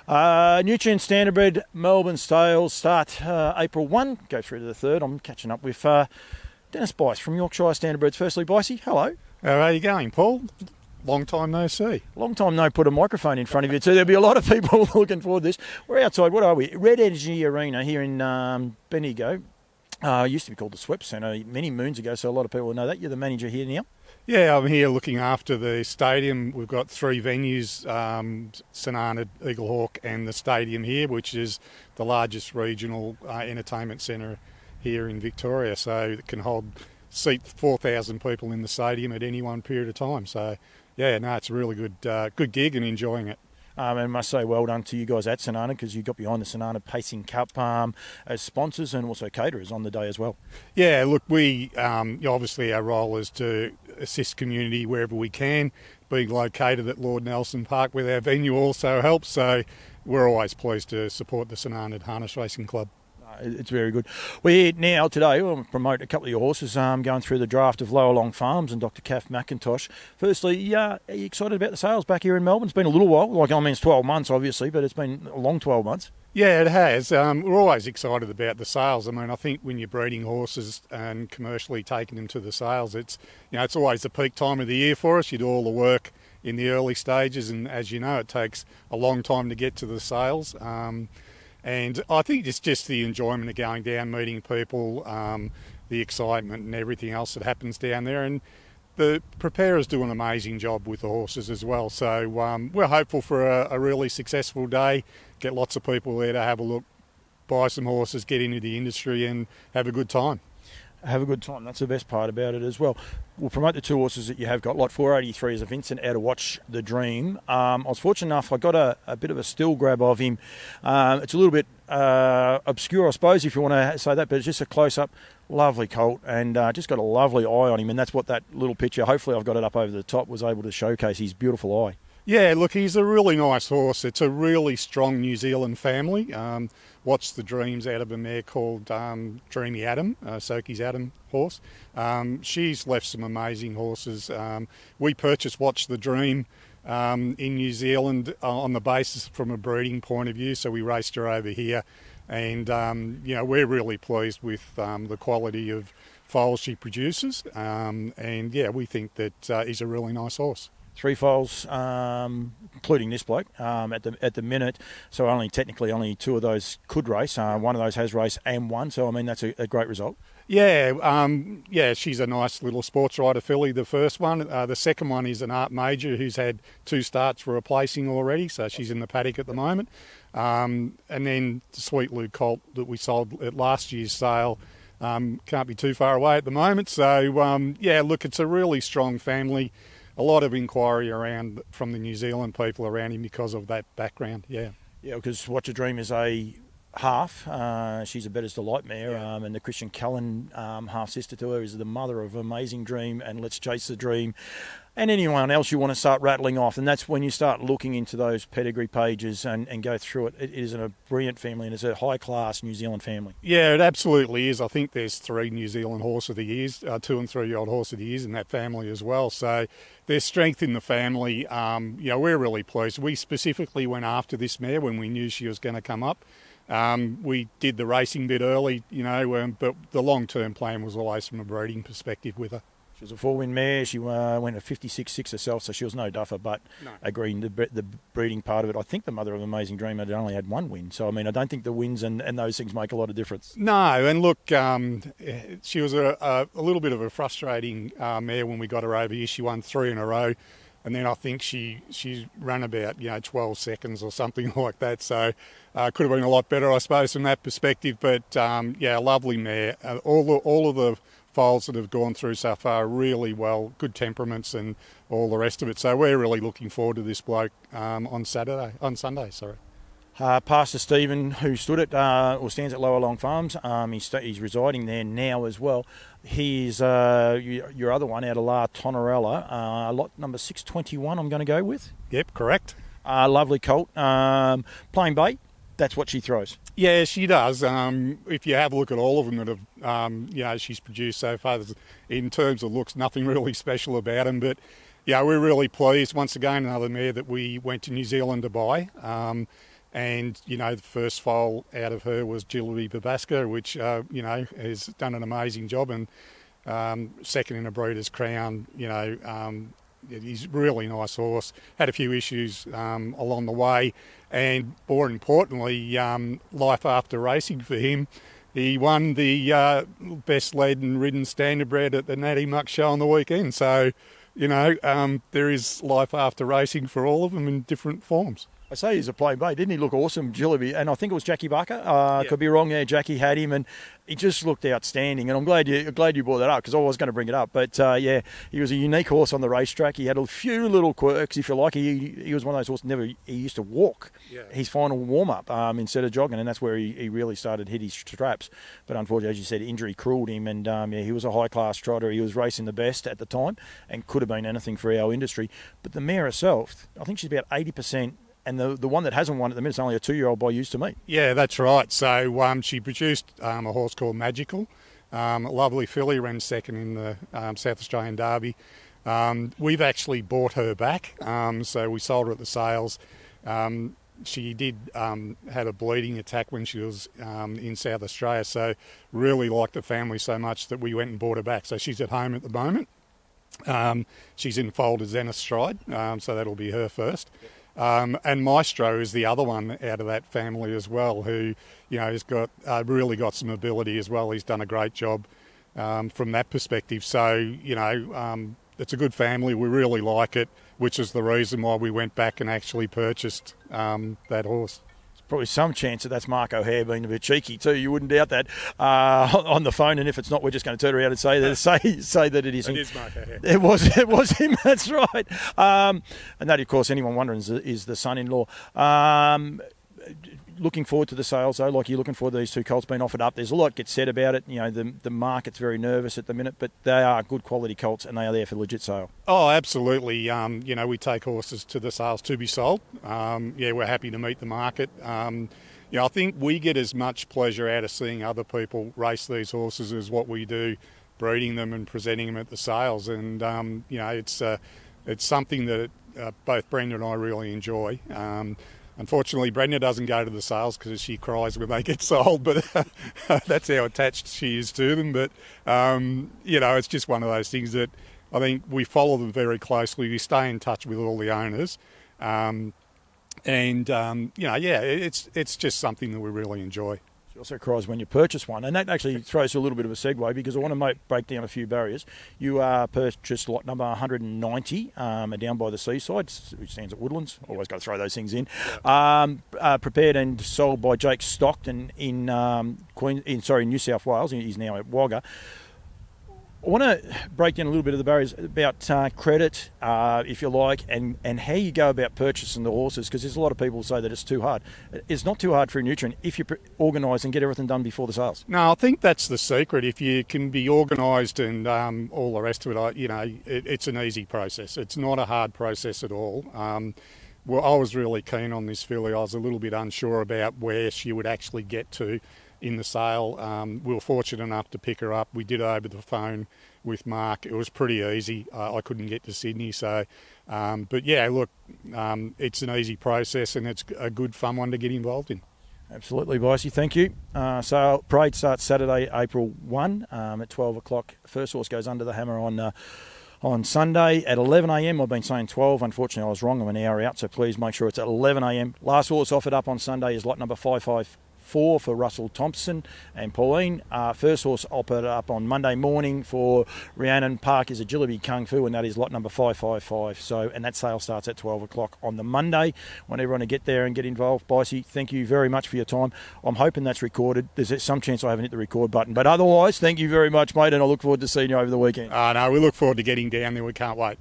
Nutrien Standardbred Melbourne Stales start April 1, go through to the 3rd. I'm catching up with Dennis Bice from Yorkshire Standardbreds. Firstly, Bicey, hello. How are you going, Paul? Long time no see. Long time no put a microphone in front of you too. There'll be a lot of people looking forward to this. We're outside, what are we? Red Energy Arena here in Bendigo. Used to be called the Swept Centre many moons ago, so a lot of people know that. You're the manager here now. Yeah, I'm here looking after the stadium. We've got 3 venues, St Arnaud, Eaglehawk and the stadium here, which is the largest regional entertainment centre here in Victoria. So it can seat 4,000 people in the stadium at any one period of time. So, yeah, no, it's a really good gig and enjoying it. And I must say well done to you guys at St Arnaud, because you got behind the St Arnaud Pacing Cup as sponsors and also caterers on the day as well. Yeah, look, we obviously our role is to assist community wherever we can. Being located at Lord Nelson Park with our venue also helps, so we're always pleased to support the St Arnaud Harness Racing Club. It's very good. We're here now today. We'll promote a couple of your horses going through the draft of Llowalong Farms and Dr. Kath McIntosh. Firstly, are you excited about the sales back here in Melbourne? It's been a little while. It's 12 months, obviously, but it's been a long 12 months. Yeah, it has. We're always excited about the sales. I think when you're breeding horses and commercially taking them to the sales, it's always the peak time of the year for us. You do all the work in the early stages, and as you know, it takes a long time to get to the sales. And I think it's just the enjoyment of going down, meeting people, the excitement and everything else that happens down there. And the preparers do an amazing job with the horses as well. So we're hopeful for a really successful day, get lots of people there to have a look, buy some horses, get into the industry and have a good time. Have a good time. That's the best part about it as well. We'll promote the 2 horses that you have got. Lot 483 is a Vincent out of Watch the Dream. I was fortunate enough, I got a bit of a still grab of him. It's a little bit obscure, I suppose, if you want to say that, but it's just a close-up. Lovely colt, and just got a lovely eye on him, and that's what that little picture, hopefully I've got it up over the top, was able to showcase his beautiful eye. Yeah, look, he's a really nice horse. It's a really strong New Zealand family. Watch the Dream's out of a mare called Dreamy Adam, Soki's Adam horse. She's left some amazing horses. We purchased Watch the Dream in New Zealand on the basis from a breeding point of view, so we raced her over here. And, we're really pleased with the quality of foals she produces. We think that he's a really nice horse. 3 foals, including this bloke, at the minute. So only 2 of those could race. One of those has raced and won. So that's a great result. Yeah, she's a nice little sports rider filly, the first one. The second one is an Art Major who's had 2 starts for replacing already. So she's in the paddock at the moment. And then the Sweet Lou colt that we sold at last year's sale can't be too far away at the moment. So look, it's a really strong family. A lot of inquiry around from the New Zealand people around him because of that background, yeah. Yeah, because Watch a Dream is a half. She's a Better's Delight mare, and the Christian Cullen half-sister to her is the mother of Amazing Dream and Let's Chase the Dream, and anyone else you want to start rattling off. And that's when you start looking into those pedigree pages and go through it. It is a brilliant family, and it's a high-class New Zealand family. Yeah, it absolutely is. I think there's 3 New Zealand Horse of the Years, 2 and 3-year-old Horse of the Years in that family as well. So there's strength in the family. We're really pleased. We specifically went after this mare when we knew she was going to come up. We did the racing bit early, but the long-term plan was always from a breeding perspective with her. She was a 4-win mare. She went a 56.6 herself, so she was no duffer, but agreeing the breeding part of it. I think the mother of Amazing Dream had only had 1 win. So, I don't think the wins and those things make a lot of difference. No, and look, she was a little bit of a frustrating mare when we got her over here. She won 3 in a row. And then I think she ran about 12 seconds or something like that. So could have been a lot better, I suppose, from that perspective. But lovely mare. All of the foals that have gone through so far really well, good temperaments and all the rest of it. So we're really looking forward to this bloke on Sunday. Pastor Stephen, who stands at Llowalong Farms, he's residing there now as well. He's your other one out of La Tonorella, lot number 621 I'm going to go with. Yep, correct. Lovely colt. Plain bait, that's what she throws. Yeah, she does. If you have a look at all of them that have, she's produced so far, in terms of looks, nothing really special about them. But, we're really pleased. Once again, another mare that we went to New Zealand to buy. And, the first foal out of her was Jillaby Babaska, which, has done an amazing job. And second in a Breeders' Crown, he's a really nice horse. Had a few issues along the way. And more importantly, life after racing for him. He won the best led and ridden standardbred at the Natty Muck Show on the weekend. So, there is life after racing for all of them in different forms. I say he's a plain bait. Didn't he look awesome, Jillaby? And I think it was Jackie Barker. Could be wrong there. Jackie had him, and he just looked outstanding. And I'm glad you brought that up, because I was going to bring it up. But he was a unique horse on the racetrack. He had a few little quirks, if you like. He was one of those horses. He used to walk his final warm up instead of jogging, and that's where he really started to hit his straps. But unfortunately, as you said, injury cruelled him, and he was a high class trotter. He was racing the best at the time, and could have been anything for our industry. But the mare herself, I think she's about 80%. And the one that hasn't won at the minute is only a 2-year-old by used to me. Yeah, that's right. So she produced a horse called Magical. A lovely filly, ran second in the South Australian Derby. We've actually bought her back. So we sold her at the sales. She did had a bleeding attack when she was in South Australia. So really liked the family so much that we went and bought her back. So she's at home at the moment. She's in foal to Zenith Stride. So that'll be her first. And Maestro is the other one out of that family as well, who, has got really got some ability as well. He's done a great job from that perspective. So, it's a good family. We really like it, which is the reason why we went back and actually purchased that horse. Probably some chance that that's Mark O'Hare being a bit cheeky too. You wouldn't doubt that on the phone, and if it's not, we're just going to turn around and say that it isn't. It is Mark O'Hare. It was him. That's right. And that, of course, anyone wondering is the son-in-law. Looking forward to the sales, though. Like, you're looking forward to these two colts being offered up. There's a lot gets said about it. The market's very nervous at the minute, but they are good quality colts, and they are there for legit sale. Oh, absolutely. We take horses to the sales to be sold. We're happy to meet the market. I think we get as much pleasure out of seeing other people race these horses as what we do breeding them and presenting them at the sales. And, it's something that both Brenda and I really enjoy. Unfortunately, Brenda doesn't go to the sales because she cries when they get sold, but that's how attached she is to them. But, it's just one of those things that I think we follow them very closely. We stay in touch with all the owners. It's just something that we really enjoy. She also cries when you purchase one, and that actually throws a little bit of a segue, because I want to break down a few barriers. You purchased lot number 190 down by the seaside, which stands at Woodlands. Always got to throw those things in. Prepared and sold by Jake Stockton in New South Wales. He's now at Wagga. I want to break down a little bit of the barriers about credit, if you like, and how you go about purchasing the horses, because there's a lot of people who say that it's too hard. It's not too hard for a Nutrien if you organise and get everything done before the sales. No, I think that's the secret. If you can be organised and all the rest of it, it's an easy process. It's not a hard process at all. I was really keen on this filly. I was a little bit unsure about where she would actually get to in the sale. We were fortunate enough to pick her up. We did it over the phone with Mark. It was pretty easy. I couldn't get to Sydney, so it's an easy process, and it's a good fun one to get involved in. Absolutely, Bicey, thank you. So parade starts Saturday, April 1 at 12 o'clock. First horse goes under the hammer on Sunday at 11 a.m. I've been saying 12. Unfortunately, I was wrong. I'm an hour out, so please make sure it's at 11 a.m. Last horse offered up on Sunday is lot number 554 for Russell Thompson and Pauline. First horse offered up on Monday morning for Rhiannon Park is a Jillaby Kung Fu, and that is lot number 555. And that sale starts at 12 o'clock on the Monday. I want everyone to get there and get involved. Bicey, thank you very much for your time. I'm hoping that's recorded. There's some chance I haven't hit the record button, but otherwise, thank you very much, mate, and I look forward to seeing you over the weekend. No, we look forward to getting down there. We can't wait.